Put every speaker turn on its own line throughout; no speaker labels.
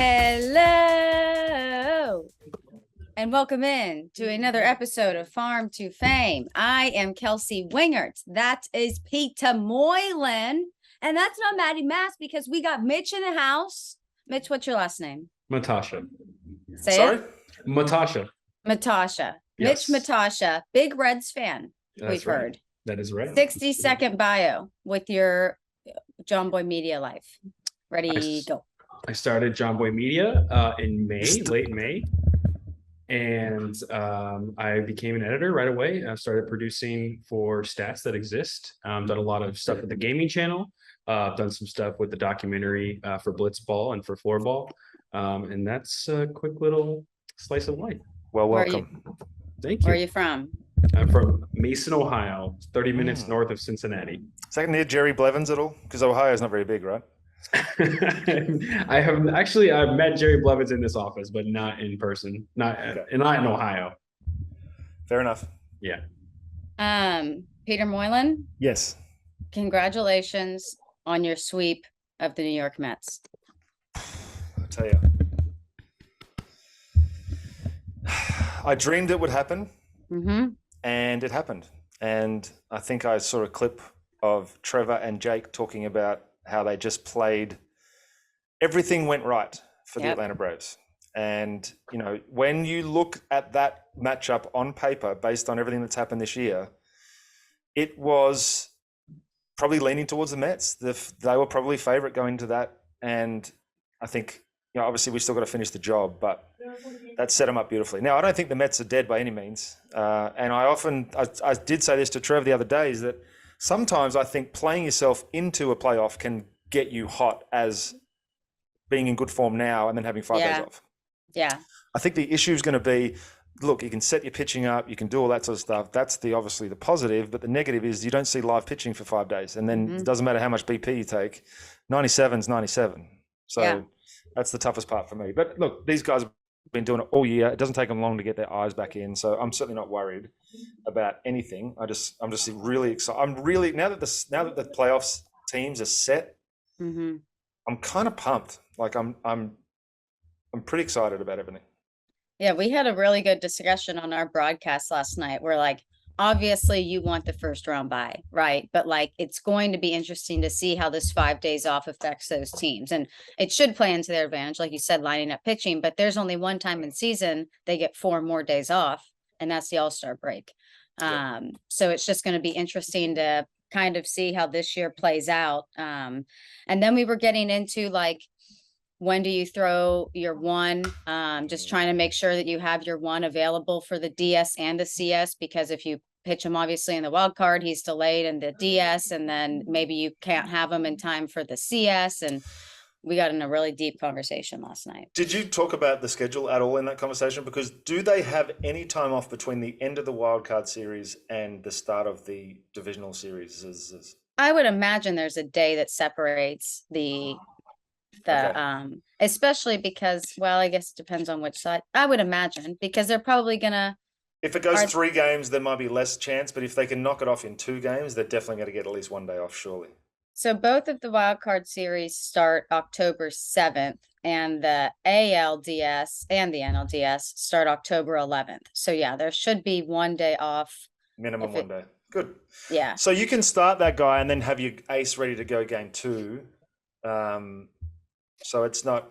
Hello, and welcome in to another episode of Farm to Fame. I am Kelsey Wingert. That is Peter Moylan, and that's not Maddie Mass because we got Mitch in the house. Mitch, what's your last name?
Matasha.
Say
Sorry?
it.
Matasha.
Matasha.
Yes.
Mitch Matasha, big Reds fan.
That's
we've
right.
heard.
That is right.
60-second bio with your John Boy Media life. Ready, go.
I started John Boy Media in May, late May. And I became an editor right away. I started producing for Stats That Exist. Done a lot of stuff with the gaming channel. Done some stuff with the documentary for Blitzball and for Floorball. And that's a quick little slice of life.
Well, welcome.
Thank you.
Where are you from?
I'm from Mason, Ohio, 30 minutes north of Cincinnati.
Is that near Jerry Blevins at all? Because Ohio's not very big, right?
I've met Jerry Blevins in this office, but not in person, not in Ohio.
Fair enough.
Yeah.
Peter Moylan,
Yes.
congratulations on your sweep of the New York Mets.
I'll tell you. I dreamed it would happen, and it happened. And I think I saw a clip of Trevor and Jake talking about how they just played. Everything went right for the Atlanta Braves. And, you know, when you look at that matchup on paper, based on everything that's happened this year, it was probably leaning towards the Mets. They were probably favorite going into that. And I think, you know, obviously we still got to finish the job, but that set them up beautifully. Now, I don't think the Mets are dead by any means. And I did say this to Trev the other day, is that sometimes I think playing yourself into a playoff can get you hot as being in good form now and then having 5 days off.
Yeah.
I think the issue is going to be, look, you can set your pitching up, you can do all that sort of stuff. That's obviously the positive, but the negative is you don't see live pitching for 5 days. And then it doesn't matter how much BP you take, 97's 97. So that's the toughest part for me. But look, these guys have been doing it all year. It doesn't take them long to get their eyes back in. So I'm certainly not worried about anything. I'm just really excited. I'm really, now that the playoffs teams are set, I'm kind of pumped. Like I'm pretty excited about everything.
Yeah, we had a really good discussion on our broadcast last night. We're like, obviously you want the first round bye, right? But like, it's going to be interesting to see how this 5 days off affects those teams. And it should play into their advantage, like you said, lining up pitching, but there's only one time in season they get 4 more days off, and that's the All-Star break. So it's just going to be interesting to kind of see how this year plays out. And then we were getting into like, when do you throw your one? Just trying to make sure that you have your one available for the DS and the CS, because if you pitch him obviously in the wild card, he's delayed in the DS, and then maybe you can't have him in time for the CS. And we got in a really deep conversation last night.
Did you talk about the schedule at all in that conversation? Because do they have any time off between the end of the wild card series and the start of the divisional series?
I would imagine there's a day that separates the especially because, well, I guess it depends on which side. I would imagine, because they're probably gonna,
if it goes 3 games, there might be less chance, but if they can knock it off in 2 games, they're definitely going to get at least 1 day off, surely.
So both of the wild card series start October 7th, and the ALDS and the NLDS start October 11th. So yeah, there should be 1 day off.
Minimum 1 day. Good.
Yeah.
So you can start that guy and then have your ace ready to go game 2. So man,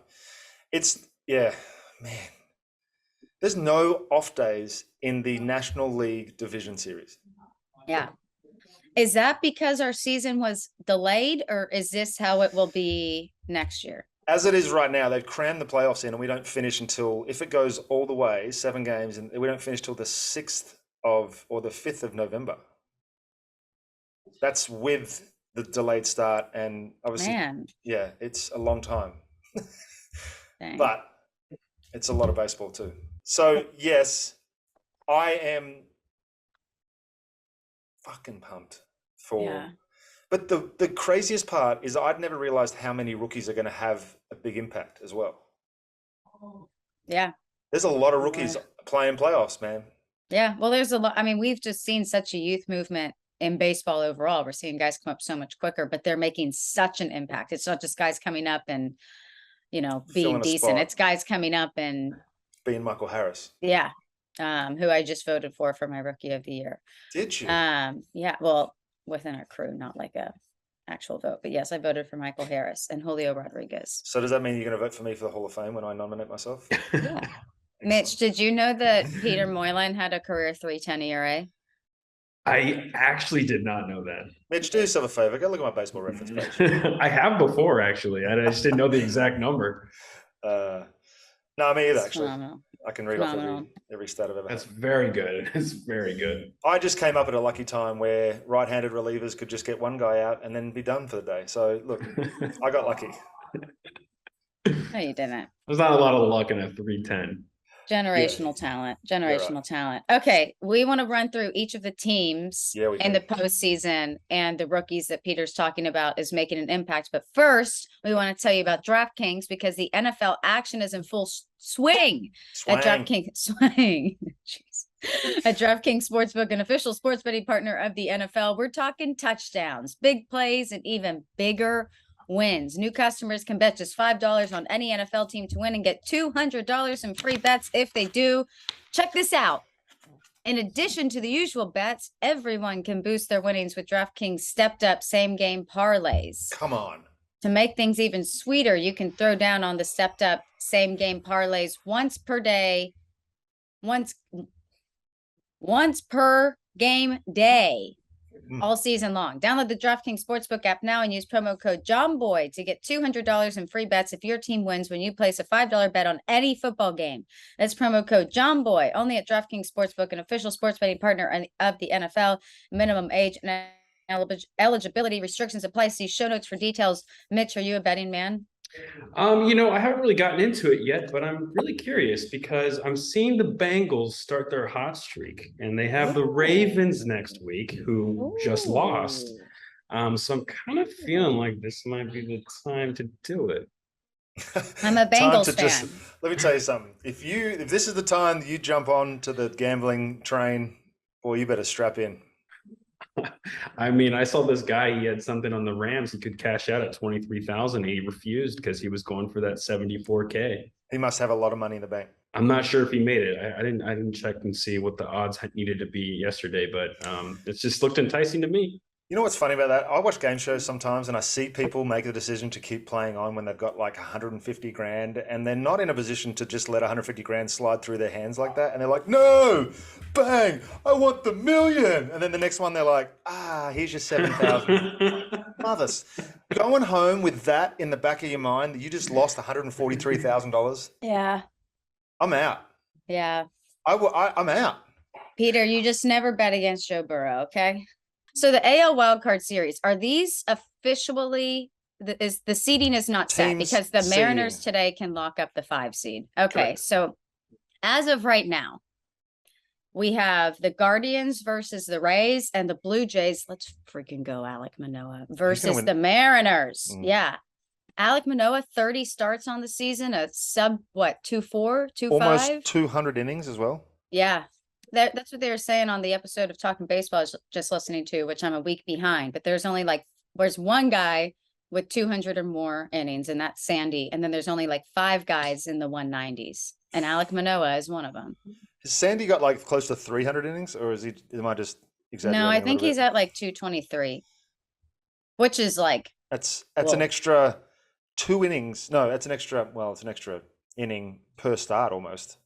there's no off days in the National League Division Series.
Yeah. Is that because our season was delayed, or is this how it will be next year?
As it is right now, they've crammed the playoffs in, and we don't finish until, if it goes all the way, 7 games, and we don't finish till the 6th or the 5th of November. That's with the delayed start, and obviously, it's a long time. But it's a lot of baseball too. So yes, I am fucking pumped for. But the craziest part is I'd never realized how many rookies are going to have a big impact as well.
Yeah,
there's a lot of rookies playing playoffs, man.
Yeah, well, there's a lot. I mean, we've just seen such a youth movement in baseball overall. We're seeing guys come up so much quicker, but they're making such an impact. It's not just guys coming up and being
Filling a
decent.
spot.
It's guys coming up and
Being Michael Harris.
yeah, who I just voted for my rookie of the year.
Did you?
Yeah, well, within our crew, not like a actual vote, but yes, I voted for Michael Harris and Julio Rodriguez.
So does that mean you're going to vote for me for the Hall of Fame when I nominate myself?
Yeah. Mitch, did you know that Peter Moylan had a career 3.10 ERA?
I actually did not know that.
Mitch, do yourself a favor. Go look at my baseball reference page.
I have before, actually. I just didn't know the exact number.
No, me either, actually.
Phenomenal.
I can read off every stat I've ever
That's
had.
very good. It's very good.
I just came up at a lucky time where right-handed relievers could just get one guy out and then be done for the day. So, look, I got lucky.
No, you didn't.
There's not a lot of luck in a 310.
Generational talent. Okay, we want to run through each of the teams in the postseason and the rookies that Peter's talking about is making an impact. But first, we want to tell you about DraftKings because the NFL action is in full swing. At DraftKings. Jeez. At DraftKings Sportsbook, an official sports betting partner of the NFL, we're talking touchdowns, big plays, and even bigger wins. New customers can bet just $5 on any NFL team to win and get $200 in free bets if they do. Check this out. In addition to the usual bets, everyone can boost their winnings with DraftKings stepped up same game parlays.
Come on.
To make things even sweeter, you can throw down on the stepped up same game parlays once per day, once per game day. All season long. Download the DraftKings Sportsbook app now and use promo code JOHNBOY to get $200 in free bets if your team wins when you place a $5 bet on any football game. That's promo code JOHNBOY only at DraftKings Sportsbook, an official sports betting partner of the NFL. Minimum age and eligibility restrictions apply. See show notes for details. Mitch, are you a betting man?
I haven't really gotten into it yet, but I'm really curious because I'm seeing the Bengals start their hot streak and they have the Ravens next week who just lost. So I'm kind of feeling like this might be the time to do it.
I'm a Bengals fan.
Let me tell you something. If this is the time you jump on to the gambling train, boy, you better strap in.
I mean, I saw this guy, he had something on the Rams. He could cash out at 23,000. He refused because he was going for that 74K.
He must have a lot of money in the bank.
I'm not sure if he made it. I didn't check and see what the odds needed to be yesterday, but it just looked enticing to me.
You know what's funny about that? I watch game shows sometimes and I see people make the decision to keep playing on when they've got like 150 grand and they're not in a position to just let 150 grand slide through their hands like that. And they're like, no, bang, I want the million. And then the next one, they're like, here's your 7,000. Mothers, going home with that in the back of your mind that you just lost $143,000.
Yeah.
I'm out.
Yeah.
I'm out.
Peter, you just never bet against Joe Burrow, okay? So the AL wildcard series, are these officially, the seeding is not set because the Mariners today can lock up the 5 seed. Okay, correct. So as of right now, we have the Guardians versus the Rays and the Blue Jays. Let's freaking go, Alek Manoah versus the Mariners. Yeah. Alek Manoah, 30 starts on the season, a sub, 2.4, 2.5?
Almost 200 innings as well.
Yeah. That's what they were saying on the episode of Talking Baseball I was just listening to, which I'm a week behind. But there's one guy with 200 or more innings, and that's Sandy. And then there's only 5 guys in the 190s. And Alek Manoah is one of them. Has
Sandy got close to 300 innings, or am I just exaggerating?
No, I think he's at 223, which is
that's an extra 2 innings. No, that's an extra. Well, it's an extra inning per start almost.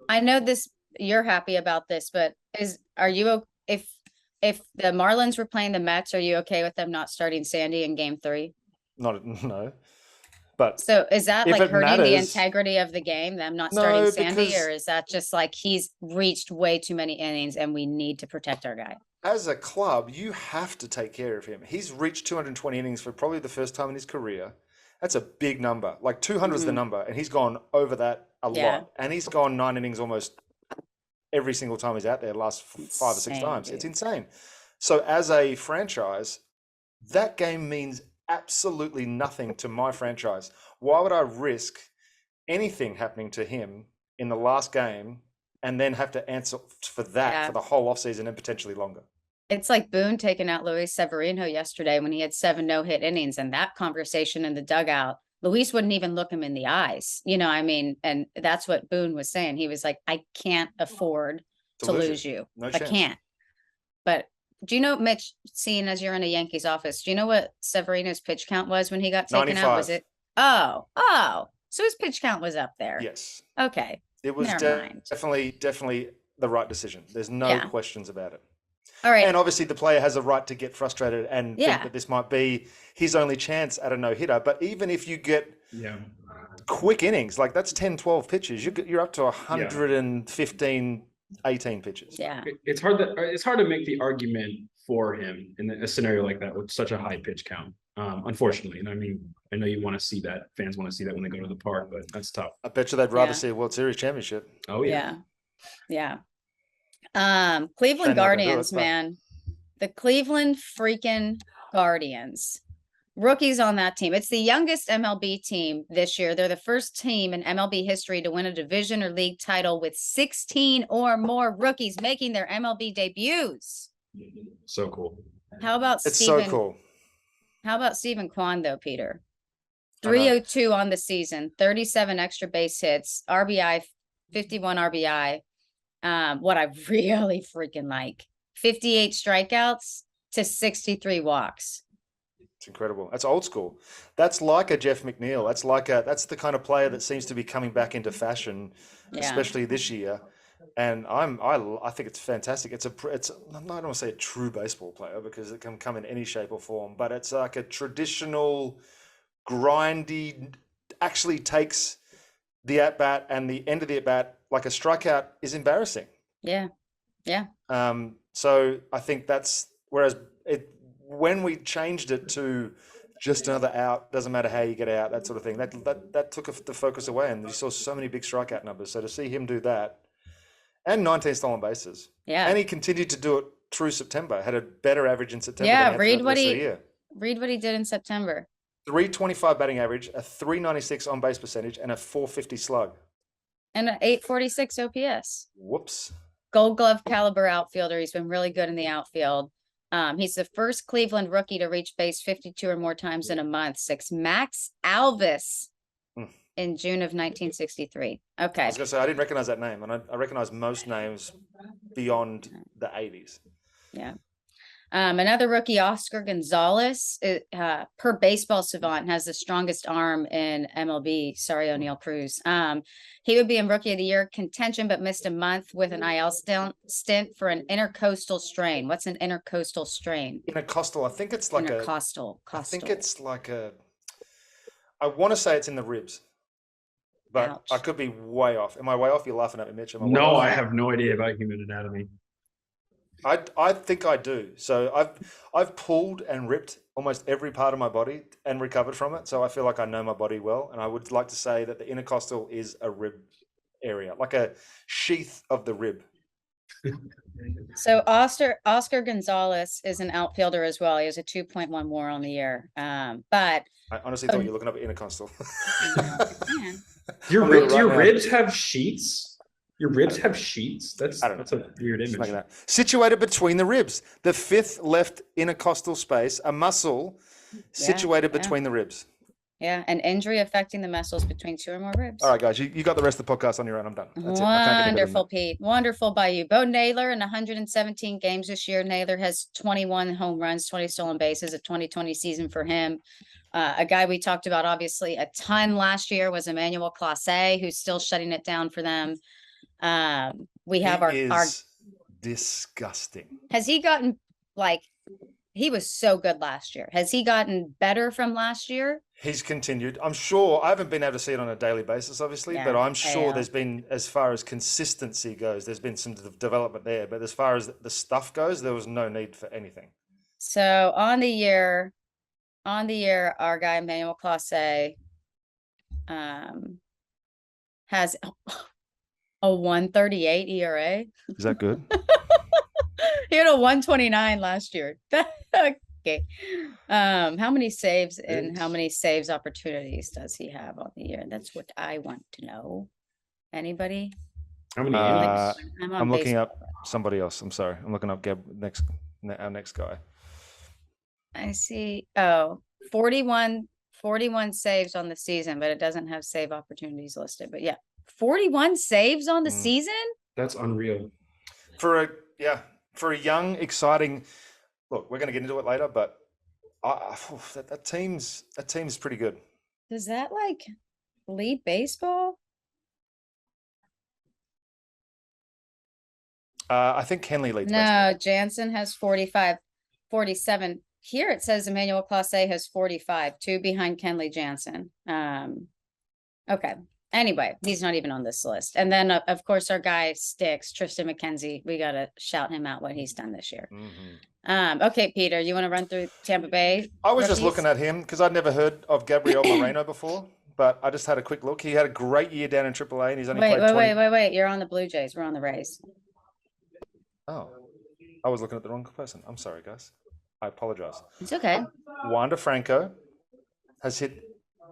I know this. You're happy about this, but if the Marlins were playing the Mets, are you okay with them not starting Sandy in game 3?
No. But
so is that hurting the integrity of the game, them not starting Sandy, or is that just he's reached way too many innings and we need to protect our guy?
As a club, you have to take care of him. He's reached 220 innings for probably the first time in his career. That's a big number. 200 is the number, and he's gone over that a lot. And he's gone 9 innings almost every single time he's out there the last 5 or 6 times. Dude. It's insane. So as a franchise, that game means absolutely nothing to my franchise. Why would I risk anything happening to him in the last game and then have to answer for that for the whole offseason and potentially longer?
It's like Boone taking out Luis Severino yesterday when he had 7 no-hit innings, and that conversation in the dugout Luis wouldn't even look him in the eyes. You know, I mean, and that's what Boone was saying. He was like, I can't afford to lose you.
No
I
chance.
can't. But do you know, Mitch, seeing as you're in a Yankees office, do you know what Severino's pitch count was when he got taken
95.
out? Was it? Oh, so his pitch count was up there.
Yes.
Okay.
It was definitely the right decision. There's no questions about it.
All right.
And obviously the player has a right to get frustrated and think that this might be his only chance at a no-hitter. But even if you get quick innings, like that's 10, 12 pitches, you're up to 115, 18 pitches.
Yeah.
It's hard to make the argument for him in a scenario like that with such a high pitch count. Unfortunately. And I mean, I know you want to see that. Fans want to see that when they go to the park, but that's tough.
I bet you they'd rather see a World Series championship.
Oh yeah.
Yeah. Cleveland Guardians, man. The Cleveland freaking Guardians. Rookies on that team. It's the youngest MLB team this year. They're the first team in MLB history to win a division or league title with 16 or more rookies making their MLB debuts.
So cool.
How about
so cool.
How about Stephen Kwan, though, Peter? 302 on the season, 37 extra base hits, RBI, 51 RBI. What I really freaking like, 58 strikeouts to 63 walks.
It's incredible. That's old school. That's like a Jeff McNeil. That's the kind of player that seems to be coming back into fashion, especially this year. And I think it's fantastic. I don't want to say a true baseball player because it can come in any shape or form, but it's like a traditional grindy, actually takes the at bat and the end of the at bat, like a strikeout is embarrassing.
Yeah.
So I think when we changed it to just another out, doesn't matter how you get out, that sort of thing, that took the focus away, and you saw so many big strikeout numbers. So to see him do that, and 19 stolen bases, and he continued to do it through September, had a better average in September.
Yeah, read what he did in September.
325 batting average, a 396 on base percentage, and a 450 slug,
and an 846 OPS.
Whoops.
Gold Glove caliber outfielder. He's been really good in the outfield. He's the first Cleveland rookie to reach base 52 or more times in a month. Max Alvis in June of 1963. Okay.
I was going to say, I didn't recognize that name, and I recognize most names beyond the 80s.
Yeah. Another rookie, Oscar Gonzalez, per Baseball Savant, has the strongest arm in MLB. Sorry, O'Neill Cruz. He would be in Rookie of the Year contention, but missed a month with an IL stint for an intercostal strain. What's an intercostal strain?
Intercostal. I think it's like
intercostal.
I think it's like I want to say it's in the ribs, but
Ouch.
I could be way off. Am I way off? You're laughing at me, Mitch.
No, I have no idea about human anatomy.
I think I do. So I've pulled and ripped almost every part of my body and recovered from it. So I feel like I know my body well. And I would like to say that the intercostal is a rib area, like a sheath of the rib.
So Oscar Gonzalez is an outfielder as well. He has a 2.1 WAR on the year. But
I honestly thought you were looking up at intercostal.
Your ribs have sheets? Your ribs have sheets? That's a weird image.
Situated between the ribs, the fifth left intercostal space, a muscle situated between the ribs.
Yeah, an injury affecting the muscles between two or more ribs.
All right, guys, you got the rest of the podcast on your own. I'm done. That's
Wonderful, Pete. Wonderful by you. Bo Naylor in 117 games this year. Naylor has 21 home runs, 20 stolen bases, a 2020 season for him. A guy we talked about, obviously, a ton last year was Emmanuel Clase, who's still shutting it down for them. We have our
disgusting.
Has he gotten he was so good last year? Has he gotten better from last year?
He's continued. I'm sure. I haven't been able to see it on a daily basis, obviously, but I'm sure there's been, as far as consistency goes, there's been some development there. But as far as the stuff goes, there was no need for anything.
So on the year, our guy Emmanuel Clase has a 138 ERA.
Is that good?
He had a 129 last year. Okay. How many saves and how many saves opportunities does he have on the year? That's what I want to know. Anybody?
How many innings?
I'm looking up somebody else. I'm sorry. I'm looking up our next guy.
I see. 41 41 saves on the season, but it doesn't have save opportunities listed. But yeah, 41 saves on the season?
That's unreal.
For a young, exciting look, we're going to get into it later, but that team's pretty good.
Does that like lead baseball?
I think Kenley leads.
No, Jansen has 45, 47. Here it says Emmanuel Clase has 45, 2 behind Kenley Jansen. Okay. Anyway, he's not even on this list. And then, of course, our guy Sticks, Tristan McKenzie. We got to shout him out what he's done this year. Okay, Peter, you want to run through Tampa Bay?
I was just looking at him because I'd never heard of Gabriel Moreno before, but I just had a quick look. He had a great year down in AAA, and he's only played 20...
Wait. You're on the Blue Jays. We're on the Rays.
Oh, I was looking at the wrong person. I'm sorry, guys. I apologize.
It's okay.
Wander Franco has hit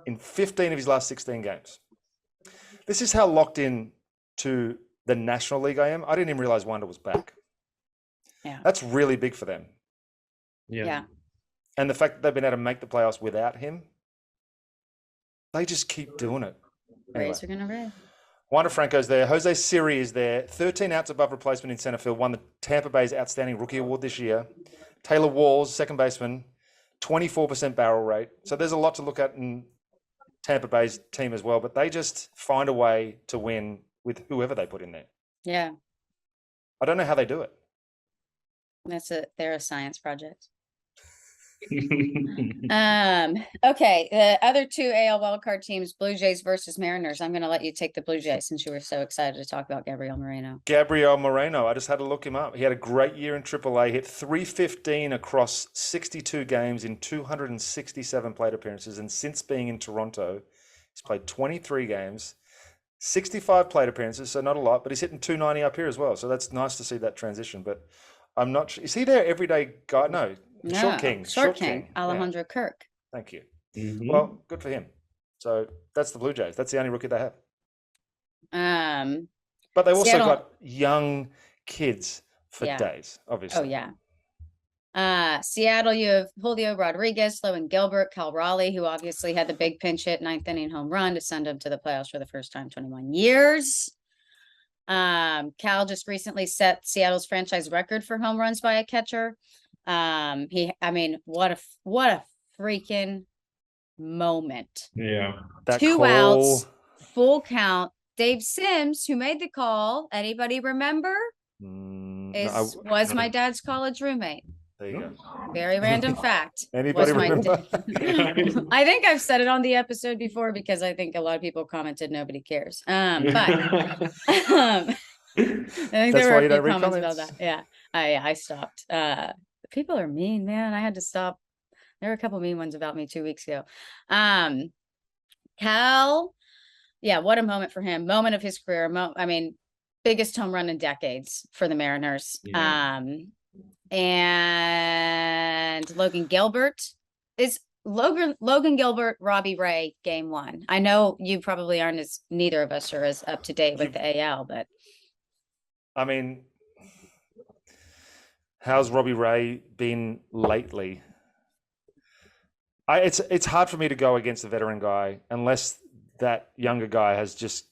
in 15 of his last 16 games. This is how locked in to the National League I am. I didn't even realize Wander was back.
Yeah.
That's really big for them.
Yeah.
And the fact that they've been able to make the playoffs without him, they just keep doing it.
Rays are going to raise.
Wander Franco's there. Jose Siri is there. 13 outs above replacement in center field. Won the Tampa Bay's Outstanding Rookie Award this year. Taylor Walls, second baseman, 24% barrel rate. So there's a lot to look at in Tampa Bay's team as well. But they just find a way to win with whoever they put in there.
Yeah.
I don't know how they do it.
They're a science project. Okay, the other two AL wildcard teams, Blue Jays versus Mariners. I'm going to let you take the Blue Jays since you were so excited to talk about Gabriel Moreno.
Gabriel Moreno, I just had to look him up. He had a great year in AAA, hit .315 across 62 games in 267 plate appearances, and since being in Toronto, he's played 23 games, 65 plate appearances, so not a lot, but he's hitting .290 up here as well, so that's nice to see that transition, but I'm not sure. Is he their everyday guy? No. Short King.
Alejandro Kirk.
Thank you. Well, good for him. So that's the Blue Jays. That's the only rookie they have. But they also got young kids for days, obviously.
Oh, yeah. Seattle, you have Julio Rodriguez, Logan Gilbert, Cal Raleigh, who obviously had the big pinch hit, 9th inning home run to send him to the playoffs for the first time in 21 years. Cal just recently set Seattle's franchise record for home runs by a catcher. What a freaking moment.
Yeah.
That
2 outs, full count. Dave Sims, who made the call, anybody remember? Was my dad's college roommate.
There you go.
Very random fact.
Anybody remember?
I think I've said it on the episode before because I think a lot of people commented nobody cares. But I think there were a few comments about that. Yeah, I stopped. People are mean, man. I had to stop. There were a couple mean ones about me 2 weeks ago. Cal, yeah, what a moment for him. Moment of his career. Biggest home run in decades for the Mariners. Yeah. And Logan Gilbert is Logan Gilbert, Robbie Ray, game 1. I know you probably aren't neither of us are as up to date with the AL, but
how's Robbie Ray been lately? It's hard for me to go against the veteran guy unless that younger guy has just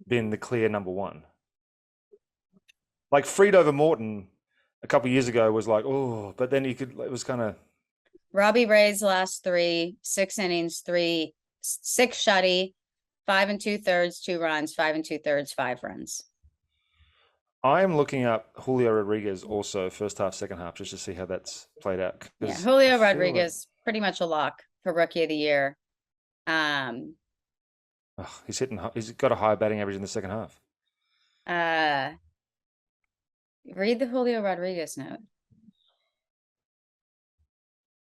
been the clear number 1. Like Fried over Morton a couple of years ago was like, oh, but then it was kind of.
Robbie Ray's last 6 innings, 6 shutty, 5 2/3, 2 runs, 5 2/3, 5 runs.
I am looking up Julio Rodriguez also first half, second half, just to see how that's played out.
Yeah, Julio Rodriguez, pretty much a lock for Rookie of the Year.
He's got a higher batting average in the second half.
Read the Julio Rodriguez note.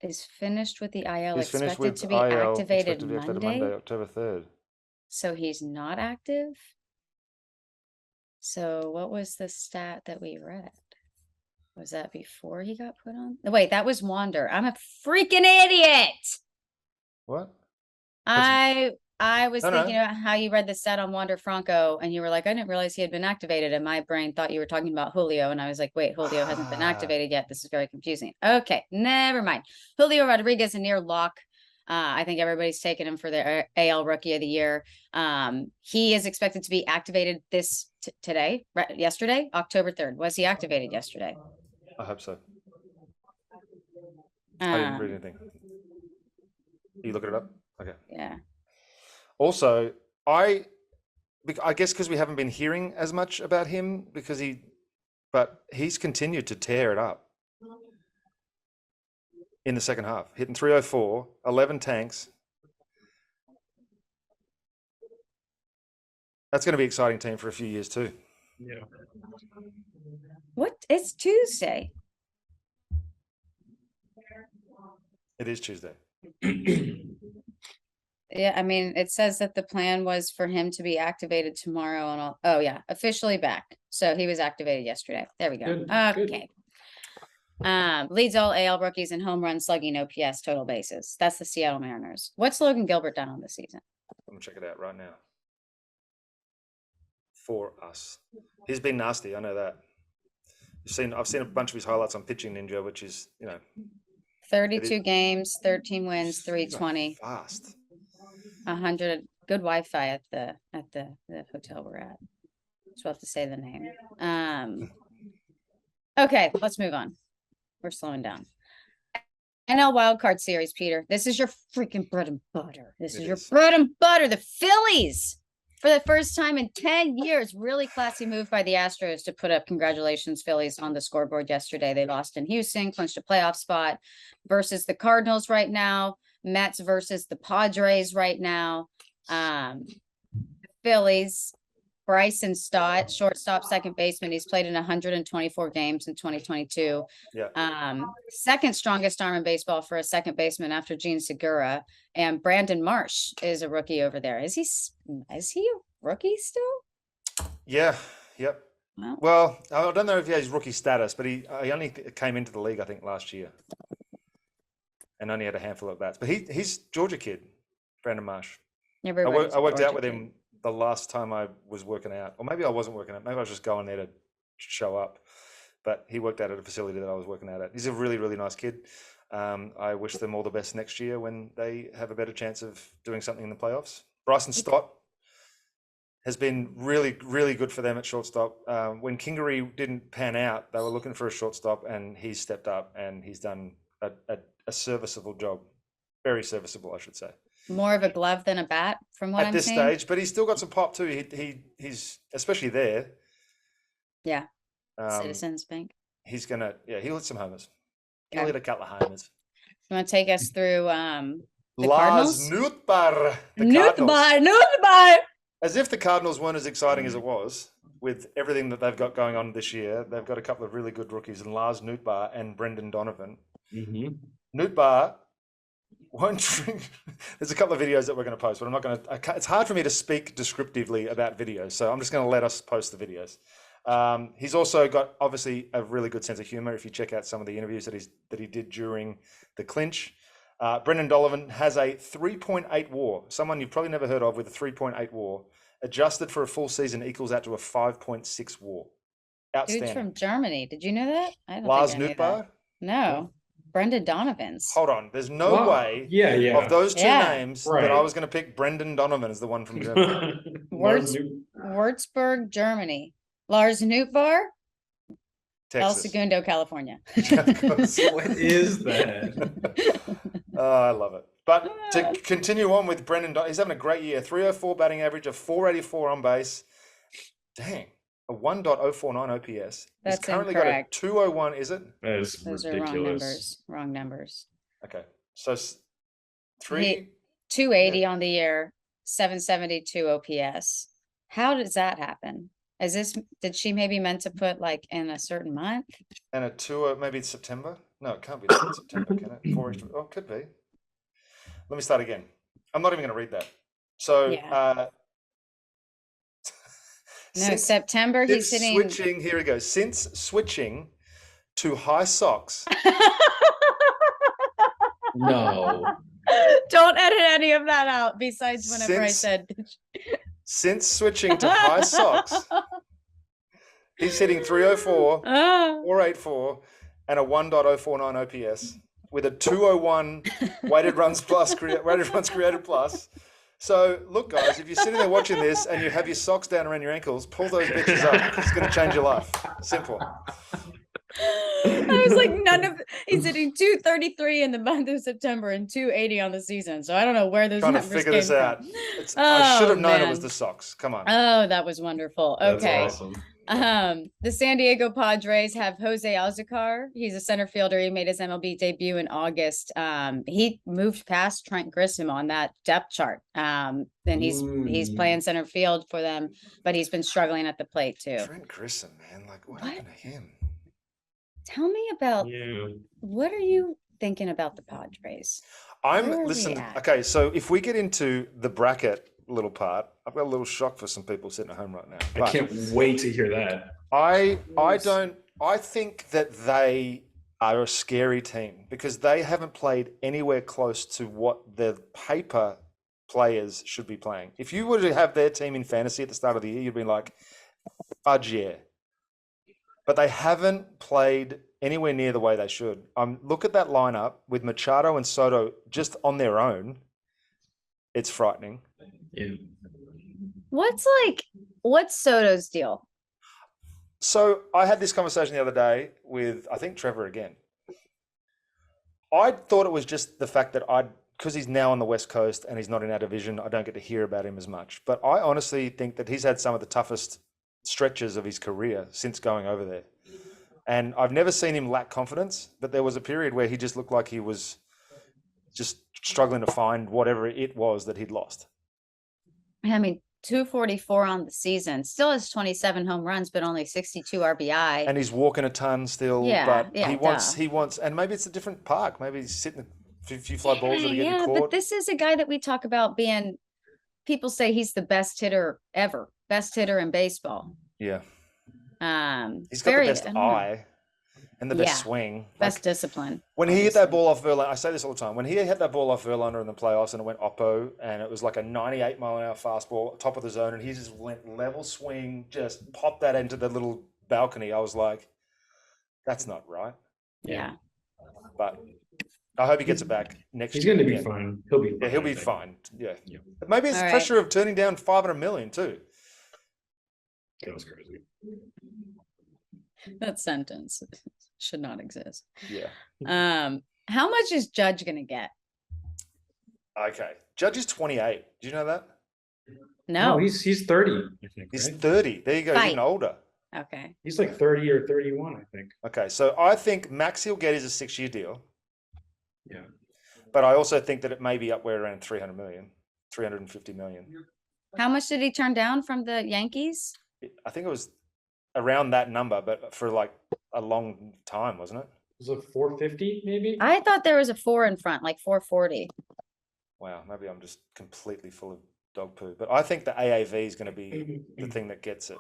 Is finished with the IL, expected to be activated Monday,
October 3rd.
So he's not active? So what was the stat that we read? Was that before he got put on? Wait, that was Wander. I'm a freaking idiot.
What?
I was thinking about how you read the stat on Wander Franco, and you were like, I didn't realize he had been activated, and my brain thought you were talking about Julio, and I was like, wait, Julio hasn't been activated yet. This is very confusing. Okay, never mind. Julio Rodriguez, a near lock. I think everybody's taking him for the AL Rookie of the Year. He is expected to be activated today, right? Yesterday, October 3rd. Was he activated yesterday?
I hope so. I didn't read anything. Are you looking it up? Okay.
Yeah.
Also, I guess because we haven't been hearing as much about him but he's continued to tear it up in the second half, hitting 304, 11 tanks. That's going to be an exciting team for a few years too.
Yeah.
What? It's Tuesday.
It is Tuesday.
Yeah, I mean, it says that the plan was for him to be activated tomorrow and all. Oh yeah, officially back. So he was activated yesterday. There we go.
Good,
Okay. Leads all AL rookies in home run, slugging, OPS, total bases. That's the Seattle Mariners. What's Logan Gilbert done on this season?
I'm gonna check it out right now. For us, he's been nasty. I know that. I've seen a bunch of his highlights on Pitching Ninja, which is
32 games, 13 wins, 320.
Fast.
100. Good Wi-Fi at the hotel we're at. Just about to say the name. Okay, let's move on. We're slowing down. NL Wildcard Series, Peter. This is your freaking bread and butter. This is your bread and butter. The Phillies, for the first time in 10 years, really classy move by the Astros to put up congratulations Phillies on the scoreboard yesterday. They lost in Houston, clinched a playoff spot versus the Cardinals right now. Mets versus the Padres right now. Phillies, Bryson Stott, shortstop, second baseman. He's played in 124 games in 2022.
Yeah.
Second strongest arm in baseball for a second baseman after Gene Segura. And Brandon Marsh is a rookie over there. Is he a rookie still?
Yeah. Yep. Well, I don't know if he has rookie status, but he only came into the league, I think, last year. And only had a handful of bats. But he's Georgia kid, Brandon Marsh. I worked out with him the last time I was working out. Or maybe I wasn't working out. Maybe I was just going there to show up. But he worked out at a facility that I was working out at. He's a really, really nice kid. I wish them all the best next year when they have a better chance of doing something in the playoffs. Bryson Stott has been really, really good for them at shortstop. When Kingery didn't pan out, they were looking for a shortstop, and he's stepped up and he's done a serviceable job. Very serviceable, I should say.
More of a glove than a bat, from what I'm
seeing. At this stage, but he's still got some pop too. He's especially there.
Yeah. Citizens Bank.
He'll hit some homers. He'll hit a couple of homers.
You want to take us through
Lars Nootbaar.
Nootbaar.
As if the Cardinals weren't as exciting as it was with everything that they've got going on this year. They've got a couple of really good rookies in Lars Nootbaar and Brendan Donovan.
Mm-hmm.
Nootbaar won't drink. There's a couple of videos that we're going to post, but I'm not going to. It's hard for me to speak descriptively about videos, so I'm just going to let us post the videos. He's also got obviously a really good sense of humor. If you check out some of the interviews that he did during the clinch, Brendan Donovan has a 3.8 WAR. Someone you've probably never heard of with a 3.8 WAR, adjusted for a full season equals out to a 5.6 WAR. Outstanding.
Dude's from Germany. Did you know that? I don't
Lars
think I knew
Nootbaar?
that. No. Brendan Donovan's.
Hold on. There's no way of those two names that I was going to pick Brendan Donovan as the one from Germany.
Würzburg, Germany. Lars Nootbaar, El Segundo, California.
What is that?
I love it. But to continue on with Brendan, he's having a great year. 304 batting average, a 484 on base. Dang. A 1.049 OPS.
That's
He's currently
incorrect.
got a 201, is it?
That is
Those
ridiculous.
are wrong numbers.
Okay. So
280 on the year, 772 OPS. How does that happen? Did she maybe meant to put like in a certain month?
And a 2, maybe it's September? No, it can't be that September, can it? 4 extra. Oh, it could be. Let me start again. I'm not even going to read that. So,
September, he's hitting.
Switching, here we go. Since switching to high socks.
No.
Don't edit any of that out besides whenever I said.
Since switching to high socks, he's hitting 304, 484, and a 1.049 OPS. with a 201 weighted runs created plus. So look, guys, if you're sitting there watching this and you have your socks down around your ankles, pull those bitches up. It's going to change your life. Simple.
I was like, he's hitting 233 in the month of September and 280 on the season. So I don't know where those
Trying to
numbers
figure
came
this
from.
out. I should have known it was
man.
the socks. Come on.
Oh, that was wonderful.
That's
Okay.
awesome.
The San Diego Padres have Jose Alzucar. He's a center fielder. He made his MLB debut in August. He moved past Trent Grisham on that depth chart. Then he's playing center field for them, but he's been struggling at the plate too.
Trent Grisham, man, like what happened to him?
Tell me about what are you thinking about the Padres?
Okay, so if we get into the bracket little part, I've got a little shock for some people sitting at home right now.
I can't wait to hear that.
I think that they are a scary team because they haven't played anywhere close to what the paper players should be playing. If you were to have their team in fantasy at the start of the year, you'd be like, fudge yeah. But they haven't played anywhere near the way they should. Look at that lineup with Machado and Soto just on their own. It's frightening.
Yeah.
What's Soto's deal?
So I had this conversation the other day with, I think, Trevor again. I thought it was just the fact that because he's now on the West Coast and he's not in our division, I don't get to hear about him as much. But I honestly think that he's had some of the toughest stretches of his career since going over there. And I've never seen him lack confidence, but there was a period where he just looked like he was just struggling to find whatever it was that he'd lost.
I mean, 244 on the season, still has 27 home runs, but only 62 RBI.
And he's walking a ton still, but he wants, and maybe it's a different park. Maybe he's sitting a few fly balls that are getting caught.
But this is a guy that we talk about being, people say he's the best hitter ever, best hitter in baseball.
Yeah. He's got the best eye and the best swing.
Best discipline.
When he hit that ball off Verlander, I say this all the time, when he hit that ball off Verlander in the playoffs and it went oppo and it was like a 98-mile-an-hour fastball, top of the zone, and he just went level swing, just popped that into the little balcony. I was like, that's not right.
Yeah.
But I hope he gets it back next year.
He's going to be fine. He'll be fine.
Yeah, he'll be fine. Yeah. But maybe it's the pressure of turning down $500 million too.
That was crazy.
That sentence should not exist.
Yeah.
How much is Judge gonna get?
Okay. Judge is 28. Do you know that?
No.
He's 30, I think.
He's
right?
30. There you go. He's even older.
Okay.
He's like 30 or 31, I think.
Okay. So I think max he'll get is a 6-year deal.
Yeah.
But I also think that it may be up where around 300 million, 350 million.
How much did he turn down from the Yankees?
I think it was around that number, but for like a long time, wasn't it?
Was it 450 maybe?
I thought there was a 4 in front, like 440.
Wow, maybe I'm just completely full of dog poo. But I think the AAV is going to be the thing that gets it.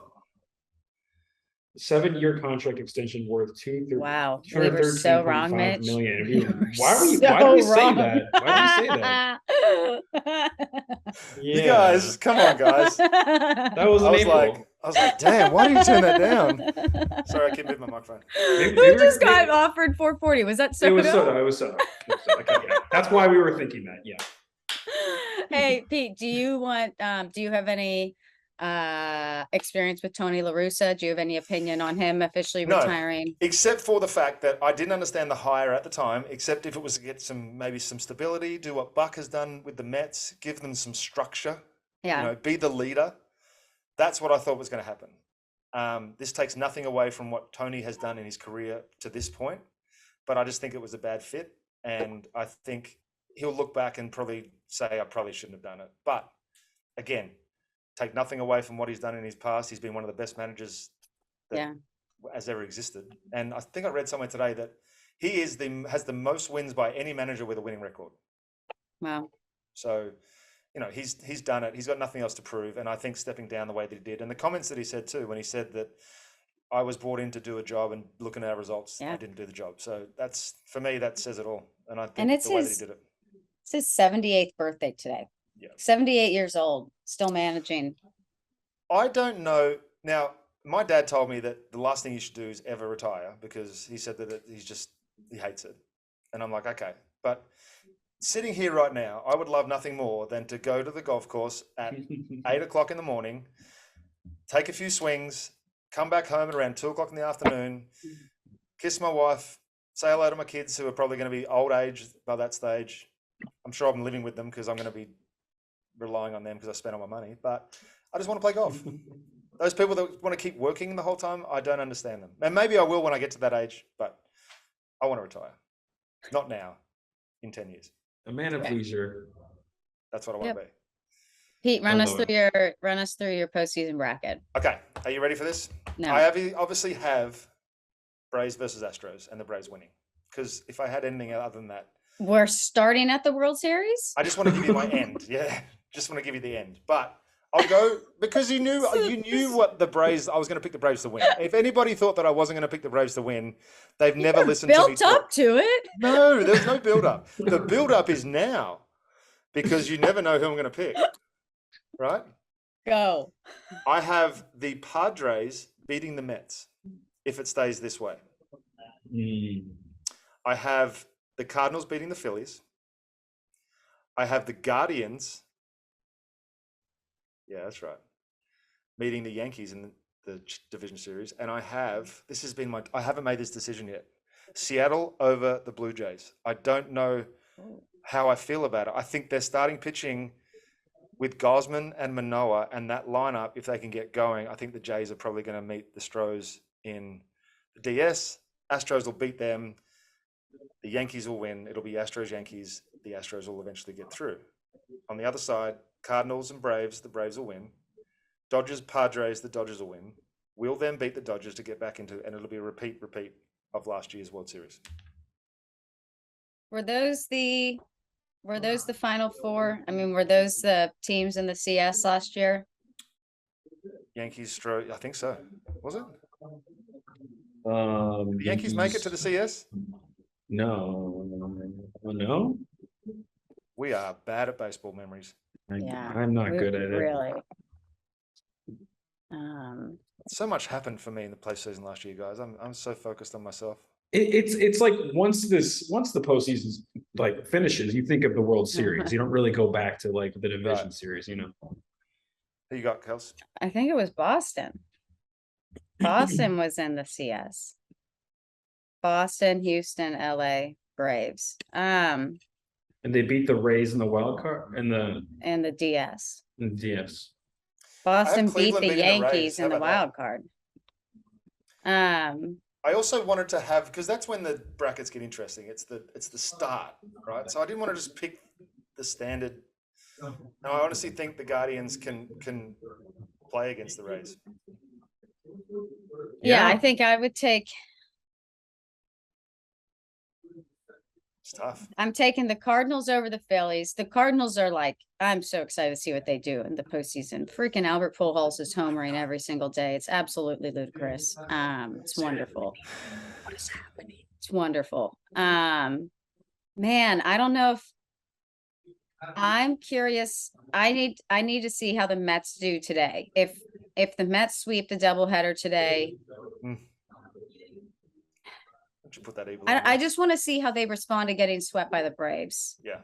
7-year contract extension worth
Wow, we were so wrong, Mitch.
Why do we say that? Why do we say that?
You guys, come on, guys.
That was
I was like, damn, why do you turn that down? Sorry, I keep moving my microphone.
Who just got offered 440? Was that Soto?
It was Soto. Okay, yeah. That's why we were thinking that. Yeah.
Hey, Pete, do you have any experience with Tony La Russa? Do you have any opinion on him officially retiring?
Except for the fact that I didn't understand the hire at the time, except if it was to get maybe some stability, do what Buck has done with the Mets, give them some structure, be the leader. That's what I thought was going to happen. This takes nothing away from what Tony has done in his career to this point, but I just think it was a bad fit. And I think he'll look back and probably say, I probably shouldn't have done it. But again, take nothing away from what he's done in his past. He's been one of the best managers that has ever existed. And I think I read somewhere today that he has the most wins by any manager with a winning record.
Wow.
So, he's done it. He's got nothing else to prove. And I think stepping down the way that he did, and the comments that he said too, when he said that I was brought in to do a job and looking at our results, I didn't do the job. So that's, for me, that says it all. And I think the way that he did it.
It's his 78th birthday today. Yeah. 78 years old, still managing.
I don't know. Now, my dad told me that the last thing you should do is ever retire because he said that he hates it. And I'm like, okay. But sitting here right now, I would love nothing more than to go to the golf course at 8 o'clock in the morning, take a few swings, come back home at around 2 o'clock in the afternoon, kiss my wife, say hello to my kids who are probably going to be old age by that stage. I'm sure I'm living with them because I'm going to be relying on them because I spent all my money. But I just want to play golf. Those people that want to keep working the whole time, I don't understand them. And maybe I will when I get to that age, but I want to retire. Not now, in 10 years.
A man of leisure.
That's what I want to be.
Pete, run us through your postseason bracket.
Okay, are you ready for this?
No.
I obviously have Braves versus Astros and the Braves winning. Because if I had anything other than that,
we're starting at the World Series.
I just want to give you my end. Yeah, just want to give you the end. But I'll go because you knew what the Braves. I was going to pick the Braves to win. If anybody thought that I wasn't going to pick the Braves to win, they've never listened to me.
Built up to it.
No, there's no build up. The build up is now, because you never know who I'm going to pick. Right?
Go.
I have the Padres beating the Mets if it stays this way. I have the Cardinals beating the Phillies. I have the Guardians. Yeah, that's right. Meeting the Yankees in the division series. And I haven't made this decision yet. Seattle over the Blue Jays. I don't know how I feel about it. I think they're starting pitching with Gosman and Manoah, and that lineup, if they can get going, I think the Jays are probably going to meet the Stros in the DS. Astros will beat them. The Yankees will win. It'll be Astros-Yankees. The Astros will eventually get through. On the other side, Cardinals and Braves, the Braves will win. Dodgers-Padres, the Dodgers will win. We'll then beat the Dodgers to get back into, and it'll be a repeat of last year's World Series.
Were those the Final Four? I mean, were those the teams in the CS last year?
Yankees, I think so. Was it?
The
Yankees make it to the CS?
No.
We are bad at baseball memories.
I'm not good at it.
Really.
So much happened for me in the postseason last year, guys. I'm so focused on myself.
It's like once the postseason like finishes, you think of the World Series. You don't really go back to like the division series, you know.
Who you got, Kels?
I think it was Boston. Boston was in the CS. Boston, Houston, LA, Braves.
And they beat the Rays in the wild card and
the DS.
In the DS.
Boston beat the Yankees in the wild card.
I also wanted to have, because that's when the brackets get interesting. It's the start, right? So I didn't want to just pick the standard. No, I honestly think the Guardians can play against the Rays.
Yeah, I think I would take.
It's tough.
I'm taking the Cardinals over the Phillies. The Cardinals are like, I'm so excited to see what they do in the postseason. Freaking Albert Pujols is homering every single day. It's absolutely ludicrous. It's wonderful. What is happening? It's wonderful. Man, I don't know if I'm curious. I need to see how the Mets do today. If the Mets sweep the doubleheader today.
You put that
I just want to see how they respond to getting swept by the Braves.
Yeah.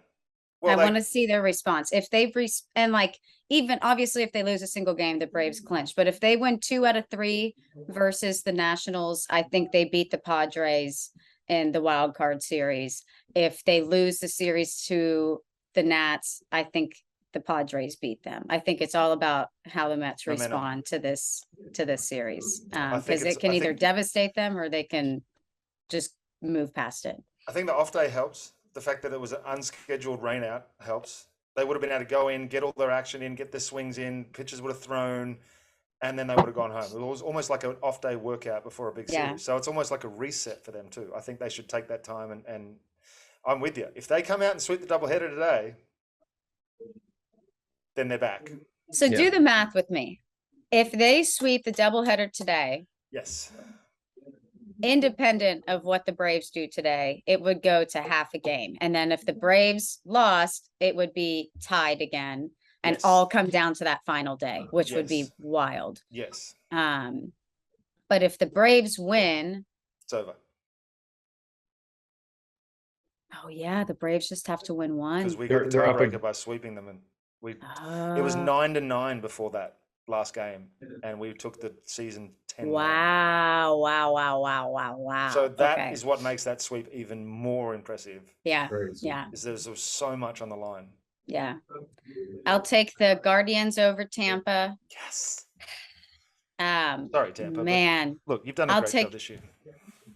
Well, I want to see their response. If they've and like, even obviously if they lose a single game, the Braves clinch. But if they win 2 out of 3 versus the Nationals, I think they beat the Padres in the wild card series. If they lose the series to the Nats, I think the Padres beat them. I think it's all about how the Mets respond to this series, because it can either devastate them or they can just move past it.
I think the off day helps. The fact that it was an unscheduled rain out helps. They would have been able to go in, get all their action in, get their swings in, pitchers would have thrown, and then they would have gone home. It was almost like an off day workout before a big series. So it's almost like a reset for them too. I think they should take that time, and I'm with you. If they come out and sweep the doubleheader today, then they're back.
So do the math with me. If they sweep the doubleheader today,
yes,
independent of what the Braves do today, it would go to half a game. And then if the Braves lost, it would be tied again and all come down to that final day, which would be wild.
Yes.
But if the Braves win,
it's over.
Oh yeah, the Braves just have to win one.
Because we got the
They're up
tiebreaker by sweeping them, and it was 9-9 before that last game, and we took the season 10-9.
Wow.
So that is what makes that sweep even more impressive.
Yeah.
Crazy.
Yeah.
Is there's so much on the line.
Yeah. I'll take the Guardians over Tampa.
Yes.
Sorry,
Tampa.
Man.
Look, you've done a great job this year.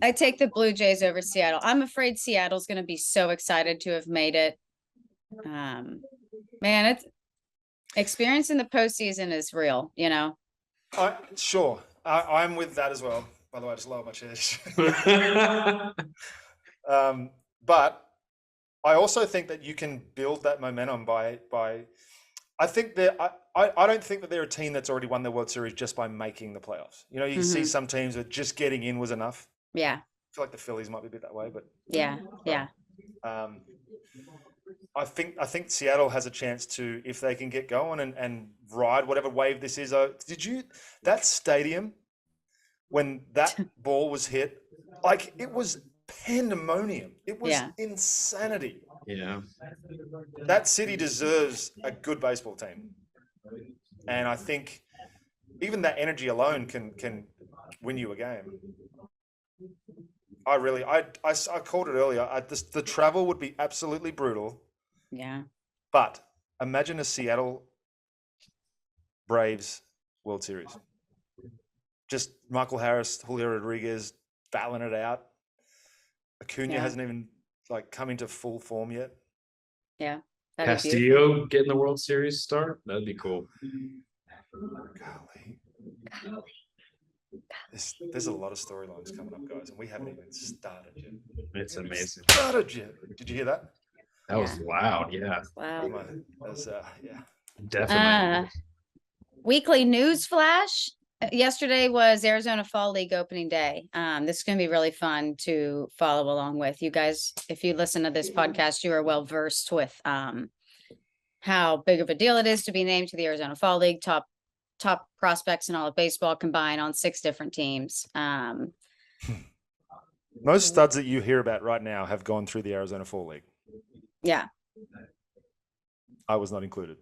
I take the Blue Jays over Seattle. I'm afraid Seattle's going to be so excited to have made it. Man, it's experience in the postseason is real, you know?
Sure. I'm with that as well. By the way, I just lowered my chair. But I also think that you can build that momentum by I think I don't think that they're a team that's already won the World Series just by making the playoffs. You know, you see some teams that just getting in was enough.
Yeah.
I feel like the Phillies might be a bit that way, but
yeah.
I think Seattle has a chance to, if they can get going and ride whatever wave this is. That stadium, when that ball was hit, like it was pandemonium. It was insanity.
Yeah.
That city deserves a good baseball team. And I think even that energy alone can win you a game. I called it earlier. The travel would be absolutely brutal.
Yeah.
But imagine a Seattle Braves World Series. Just Michael Harris, Julio Rodriguez battling it out. Acuna hasn't even come into full form yet.
Yeah.
Castillo getting the World Series start. That'd be cool.
Golly. There's a lot of storylines coming up, guys, and we haven't even started yet.
It's amazing.
Did you hear that?
That was loud. Yeah.
Wow.
Definitely.
Weekly news flash. Yesterday was Arizona Fall League opening day. This is going to be really fun to follow along with. You guys, if you listen to this podcast, you are well versed with how big of a deal it is to be named to the Arizona Fall League. Top prospects in all of baseball combined on 6 different teams.
Most studs that you hear about right now have gone through the Arizona Fall League.
Yeah.
I was not included.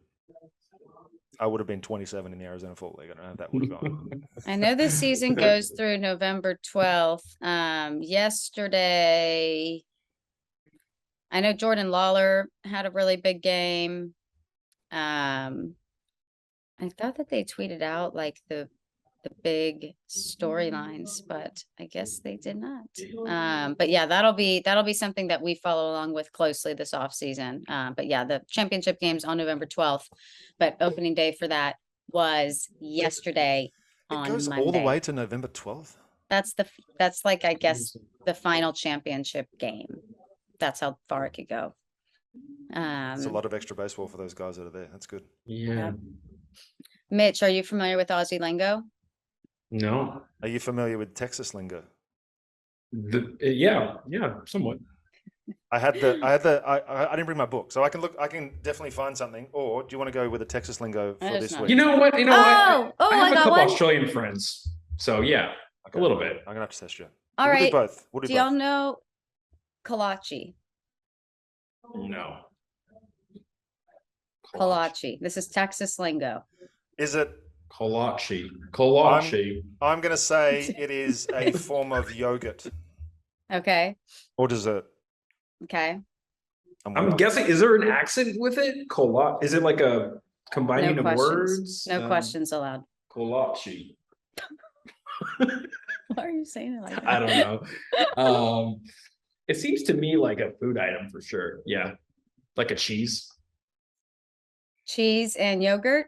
I would have been 27 in the Arizona Fall League. I don't know if that would have gone.
I know this season goes through November 12th. Yesterday, I know Jordan Lawler had a really big game. I thought that they tweeted out like the big storylines, but I guess they did not. But yeah, that'll be something that we follow along with closely this off season. But yeah, the championship game's on November 12th, but opening day for that was yesterday on Monday. It goes
all the way to November 12th.
That's like, I guess, the final championship game. That's how far it could go.
It's a lot of extra baseball for those guys that are there. That's good.
Yeah.
Mitch, are you familiar with Aussie lingo?
No.
Are you familiar with Texas lingo?
Yeah, somewhat.
I didn't bring my book, so I can definitely find something. Or do you want to go with the Texas lingo for this week?
You know what? I have a couple
one.
Australian friends. So yeah, a little bit.
I'm gonna have to test you.
All right.
Do both.
Do y'all know kolache?
No.
Kolache. This is Texas lingo.
Is it
kolache?
I'm going to say it is a form of yogurt.
Okay.
Or dessert.
Okay.
I'm guessing. Is there an accent with it? Is it like a combining of words?
No questions allowed.
Kolache.
Why are you saying it like that?
I don't know. It seems to me like a food item for sure. Yeah, like a cheese.
Cheese and yogurt.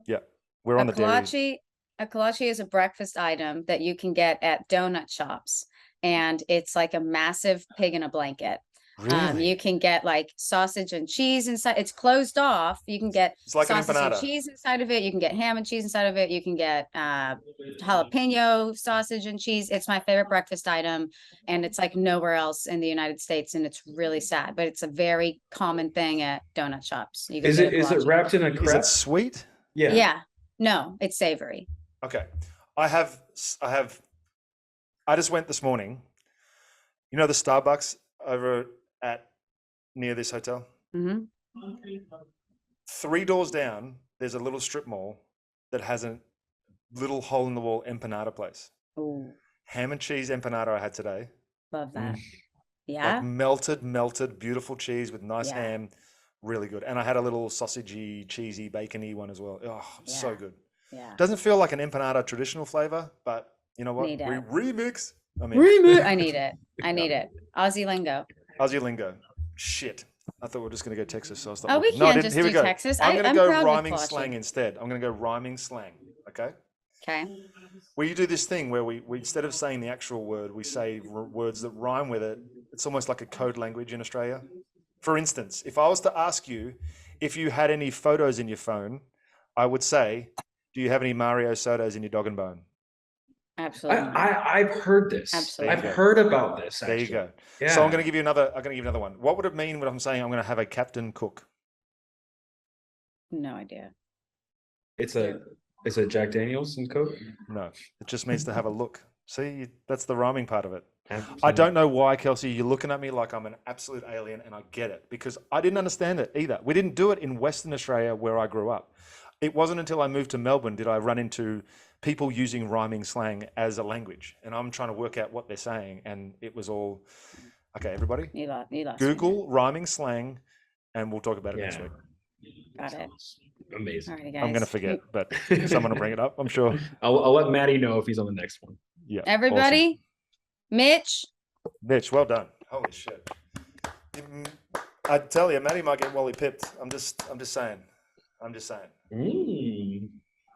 Yeah, we're on the dairy.
A kolache is a breakfast item that you can get at donut shops, and it's like a massive pig in a blanket.
Really?
You can get like sausage and cheese inside. It's closed off. You can get
like
sausage and cheese inside of it. You can get ham and cheese inside of it. You can get jalapeno sausage and cheese. It's my favorite breakfast item, and it's like nowhere else in the United States, and it's really sad, but it's a very common thing at donut shops.
Is it wrapped in a crepe?
Is it sweet?
Yeah.
Yeah. No, it's savory.
Okay. I just went this morning. You know the Starbucks over near this hotel.
Mm-hmm.
3 doors down, there's a little strip mall that has a little hole in the wall empanada place.
Ooh,
Ham and cheese empanada I had today.
love that.
Like
Yeah.
melted, beautiful cheese with nice
Yeah.
ham. Really good. And I had a little sausagey, cheesy, bacony one as well. Oh, so
Yeah.
good.
Yeah.
Doesn't feel like an empanada traditional flavor, but you know what?
Need it.
Remix. I mean,
I need it. I need it. Aussie lingo.
Aussie lingo. Shit. I thought we were just going to go Texas, so I was
Oh, we
no, I
can
didn't.
just
Here we
do
go.
Texas.
I'm going
I'm
to go
proud with
rhyming
Floshy.
slang instead. I'm going to go rhyming slang. Okay.
Okay.
We do this thing where we instead of saying the actual word, we say words that rhyme with it. It's almost like a code language in Australia. For instance, if I was to ask you if you had any photos in your phone, I would say, do you have any Mario Sotos in your dog and bone?
Absolutely.
I've heard this.
Absolutely.
I've heard about this.
There you
Actually.
go.
Yeah.
So I'm going to give you another one. What would it mean when I'm saying I'm going to have a Captain Cook?
No idea.
It's a Jack Daniels and Coke.
No, it just means to have a look. See, that's the rhyming part of it.
Absolutely.
I don't know why, Kelsey, you're looking at me like I'm an absolute alien, and I get it because I didn't understand it either. We didn't do it in Western Australia where I grew up. It wasn't until I moved to Melbourne did I run into people using rhyming slang as a language, and I'm trying to work out what they're saying, and it was all okay. Everybody,
You lost
Google rhyming slang, and we'll talk about it next week.
Got it.
Amazing.
All right, guys.
I'm going to forget, but someone will bring it up, I'm sure.
I'll let Maddie know if he's on the next one.
Yeah.
Everybody, Mitch.
Awesome. Mitch, well done. Holy shit. I tell you, Maddie might get Wally pipped. I'm just saying.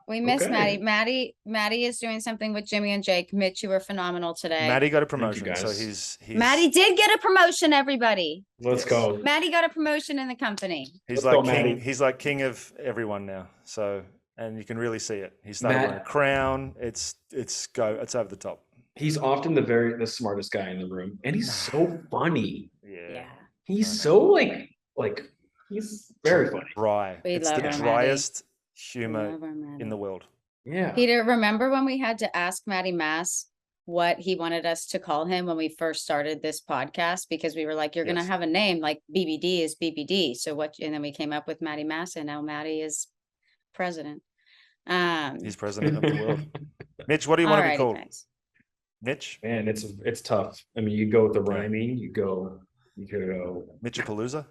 We miss
Okay.
Maddie is doing something with Jimmy and Jake. Mitch, you were phenomenal today.
Maddie got a promotion, so
guys.
he's
Maddie did get a promotion, everybody.
Let's go.
Maddie got a promotion in the company.
he's
Let's go,
like king.
Maddie.
He's like king of everyone now. So, and you can really see it. He started
Matt-
wearing a crown. It's over the top.
He's often the smartest guy in the room, and he's so funny.
Yeah.
He's so like he's very funny.
Dry.
We
It's
love
the
our Maddie.
driest
We
humor
love our Maddie.
in the world.
Yeah.
Peter, remember when we had to ask Maddie Mass what he wanted us to call him when we first started this podcast? Because we were like, you're going to
Yes.
have a name like BBD is BBD. So what? And then we came up with Maddie Mass, and now Maddie is president.
He's president of the world. Mitch, what do you want to be
alrighty,
called?
guys.
Mitch?
Man, it's tough. I mean, you go with the rhyming. You go.
Mitchapalooza?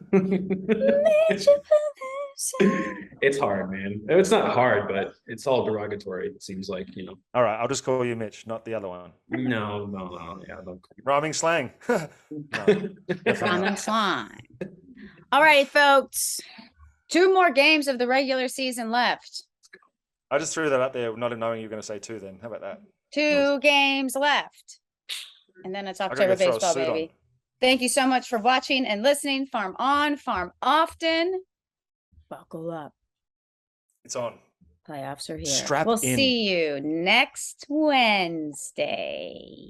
It's hard, man. It's not hard, but it's all derogatory. It seems like, you know.
All right, I'll just call you Mitch, not the other one.
No. Yeah,
Rhyming slang. No,
Common slime. All right, folks. 2 more games of the regular season left.
I just threw that up there, not knowing you were going to say 2 then. How about that?
2 games left. And then it's
I gotta
October
go throw a
baseball,
suit
baby.
on.
Thank you so much for watching and listening. Farm on, farm often. Buckle up.
It's on.
Playoffs are here.
Strap
we'll
in.
see you next Wednesday.